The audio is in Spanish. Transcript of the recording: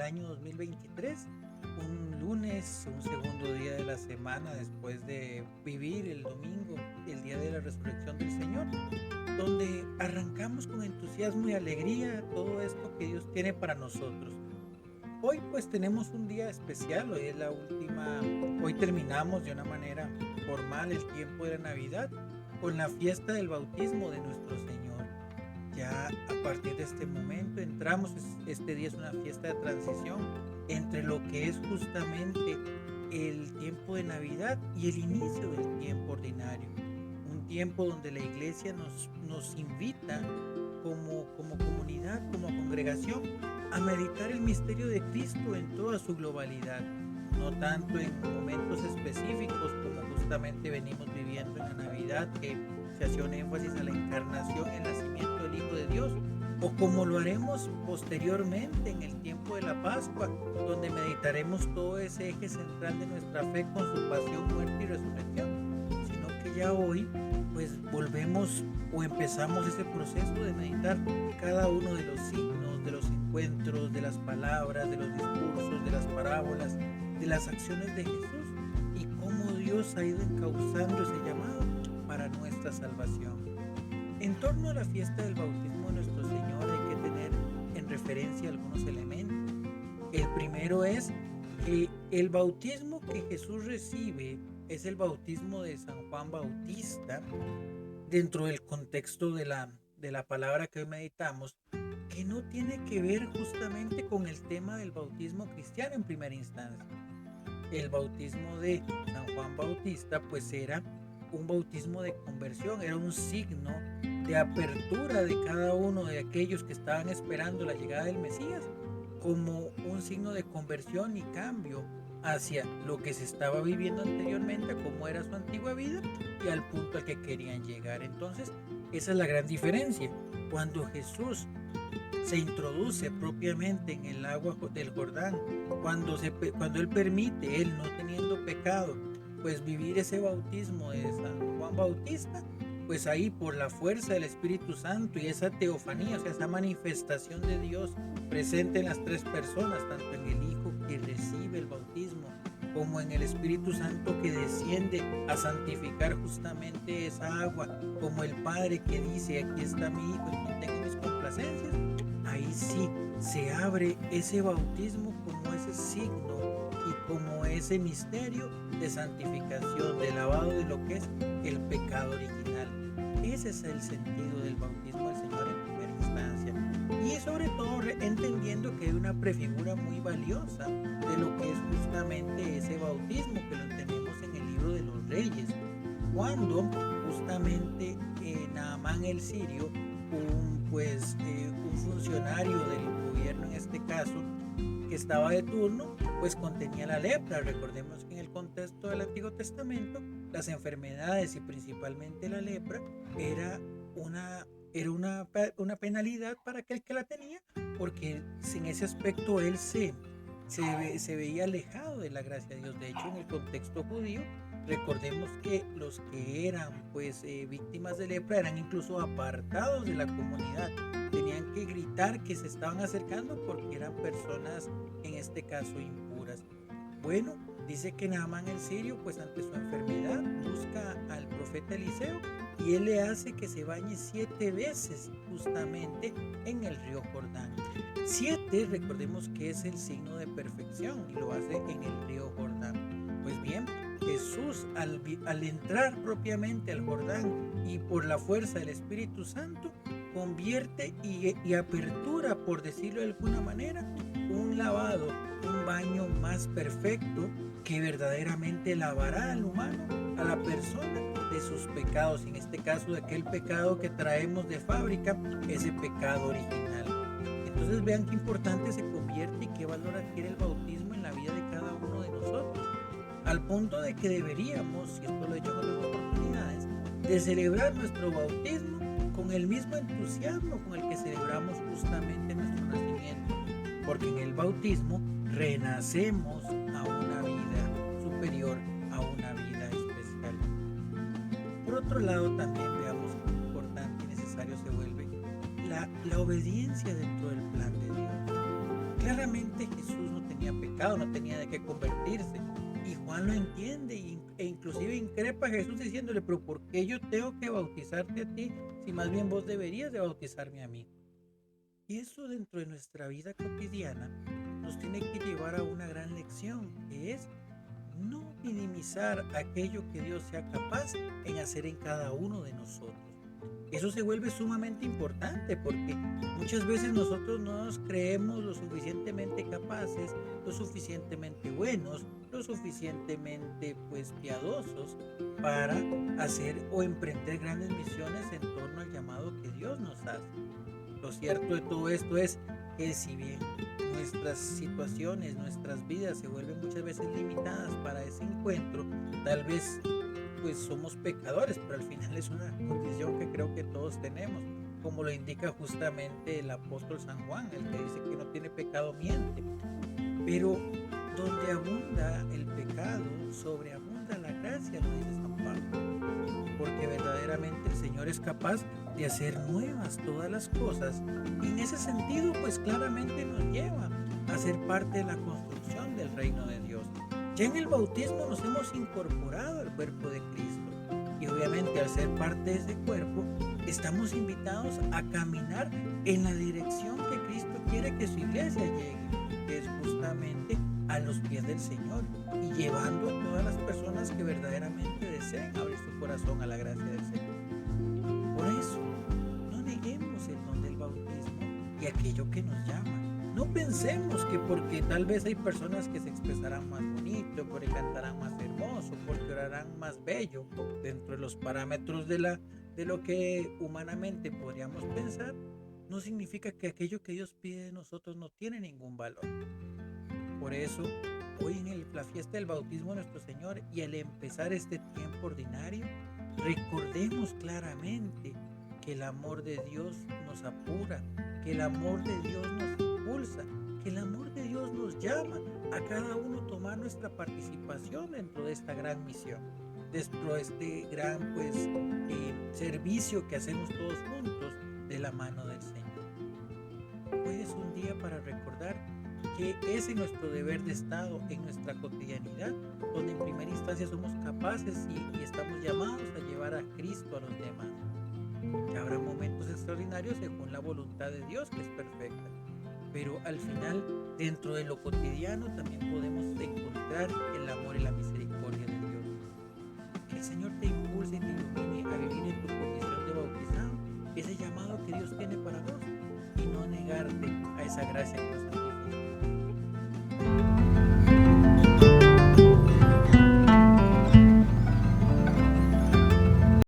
año 2023, un lunes, un segundo día de la semana después de vivir el domingo, el día de la resurrección del Señor, donde arrancamos con entusiasmo y alegría todo esto que Dios tiene para nosotros. Hoy pues tenemos un día especial, hoy es la última, hoy terminamos de una manera formal el tiempo de la Navidad con la fiesta del bautismo de nuestro Señor. Ya a partir de este momento entramos, este día es una fiesta de transición entre lo que es justamente el tiempo de Navidad y el inicio del tiempo ordinario. Un tiempo donde la iglesia nos invita como comunidad, como congregación, a meditar el misterio de Cristo en toda su globalidad, no tanto en momentos específicos como justamente venimos viviendo en la Navidad, que se hace un énfasis a la encarnación, el nacimiento del Hijo de Dios, o como lo haremos posteriormente en el tiempo de la Pascua, donde meditaremos todo ese eje central de nuestra fe con su pasión, muerte y resurrección, sino que ya hoy pues volvemos o empezamos ese proceso de meditar cada uno de los signos, de los encuentros, de las palabras, de los discursos, de las parábolas, de las acciones de Jesús y cómo Dios ha ido encauzando ese llamado para nuestra salvación. En torno a la fiesta del bautismo de nuestro Señor hay que tener en referencia algunos elementos. El primero es que el bautismo que Jesús recibe es el bautismo de San Juan Bautista dentro del contexto de la palabra que hoy meditamos, que no tiene que ver justamente con el tema del bautismo cristiano en primera instancia. El bautismo de San Juan Bautista pues era un bautismo de conversión, era un signo de apertura de cada uno de aquellos que estaban esperando la llegada del Mesías, como un signo de conversión y cambio hacia lo que se estaba viviendo anteriormente, como era su antigua vida y al punto al que querían llegar. Entonces, esa es la gran diferencia. Cuando Jesús se introduce propiamente en el agua del Jordán, cuando Él permite, Él no teniendo pecado, pues vivir ese bautismo de San Juan Bautista, pues ahí por la fuerza del Espíritu Santo y esa teofanía, o sea, esa manifestación de Dios presente en las tres personas, tanto en el Hijo que recibe el bautismo, como en el Espíritu Santo que desciende a santificar justamente esa agua, como el Padre que dice, aquí está mi Hijo en quien tengo mis complacencias. Ahí sí se abre ese bautismo como ese signo y como ese misterio de santificación, de lavado de lo que es el pecado original. Ese es el sentido del bautismo del Señor en primera instancia. Y sobre todo entendiendo que hay una prefigura muy valiosa de lo que es justamente ese bautismo, que lo tenemos en el libro de los Reyes, cuando justamente Naamán el sirio, un funcionario del gobierno en este caso, que estaba de turno, pues contenía la lepra. Recordemos que en el contexto del Antiguo Testamento, las enfermedades y principalmente la lepra era una penalidad para aquel que la tenía, porque en ese aspecto él se veía alejado de la gracia de Dios. De hecho, en el contexto judío, recordemos que los que eran víctimas de lepra eran incluso apartados de la comunidad. Tenían que gritar que se estaban acercando porque eran personas, en este caso, impuras. Bueno, dice que Naamán el sirio, pues ante su enfermedad, busca al profeta Eliseo y él le hace que se bañe 7 veces justamente en el río Jordán. 7, recordemos que es el signo de perfección y lo hace en el río Jordán. Pues bien, Jesús al entrar propiamente al Jordán y por la fuerza del Espíritu Santo, convierte y apertura, por decirlo de alguna manera, un lavado, un baño más perfecto que verdaderamente lavará al humano, a la persona, de sus pecados, en este caso de aquel pecado que traemos de fábrica, ese pecado original. Entonces vean qué importante se convierte y qué valor adquiere el bautismo en la vida de cada uno de nosotros, al punto de que deberíamos, y esto lo he hecho en otras oportunidades, de celebrar nuestro bautismo con el mismo entusiasmo con el que celebramos justamente nuestro nacimiento, porque en el bautismo renacemos a una vida superior, a una vida especial. Por otro lado, también veamos qué importante y necesario se vuelve la obediencia dentro del plan de Dios. Claramente Jesús no tenía pecado, no tenía de qué convertirse. Y Juan lo entiende e inclusive increpa a Jesús diciéndole, pero ¿por qué yo tengo que bautizarte a ti si más bien vos deberías de bautizarme a mí? Y eso dentro de nuestra vida cotidiana nos tiene que llevar a una gran lección, que es no minimizar aquello que Dios sea capaz en hacer en cada uno de nosotros. Eso se vuelve sumamente importante porque muchas veces nosotros no nos creemos lo suficientemente capaces, lo suficientemente buenos, lo suficientemente pues piadosos para hacer o emprender grandes misiones en torno al llamado que Dios nos hace. Lo cierto de todo esto es que si bien nuestras situaciones, nuestras vidas se vuelven muchas veces limitadas para ese encuentro, tal vez pues somos pecadores, pero al final es una condición que creo que todos tenemos, como lo indica justamente el apóstol San Juan, el que dice que no tiene pecado miente. Pero donde abunda el pecado, sobreabunda la gracia, lo dice San Pablo, porque verdaderamente el Señor es capaz de hacer nuevas todas las cosas, y en ese sentido pues claramente nos lleva a ser parte de la construcción del reino de Dios. Ya en el bautismo nos hemos incorporado al cuerpo de Cristo, y obviamente al ser parte de ese cuerpo estamos invitados a caminar en la dirección que Cristo quiere que su iglesia llegue, que es justamente a los pies del Señor, y llevando a todas las personas que verdaderamente deseen abrir su corazón a la gracia del Señor. Por eso, no neguemos el don del bautismo y aquello que nos llama. No pensemos que porque tal vez hay personas que se expresarán más bonito, porque cantarán más hermoso, porque orarán más bello, dentro de los parámetros de lo que humanamente podríamos pensar, no significa que aquello que Dios pide de nosotros no tiene ningún valor. Por eso, hoy en la fiesta del bautismo de nuestro Señor y al empezar este tiempo ordinario, recordemos claramente que el amor de Dios nos apura, que el amor de Dios nos impulsa, que el amor de Dios nos llama a cada uno a tomar nuestra participación dentro de esta gran misión, dentro de este gran servicio que hacemos todos juntos de la mano del Señor. Hoy es un día para recordar que es en nuestro deber de Estado, en nuestra cotidianidad, donde en primera instancia somos capaces y estamos llamados a llevar a Cristo a los demás. Que habrá momentos extraordinarios según la voluntad de Dios, que es perfecta, pero al final, dentro de lo cotidiano, también podemos encontrar el amor y la misericordia de Dios. Que el Señor te impulse y te ilumine a vivir en tu condición de bautizado, ese llamado que Dios tiene para vos, y no negarte a esa gracia que nos ha dado.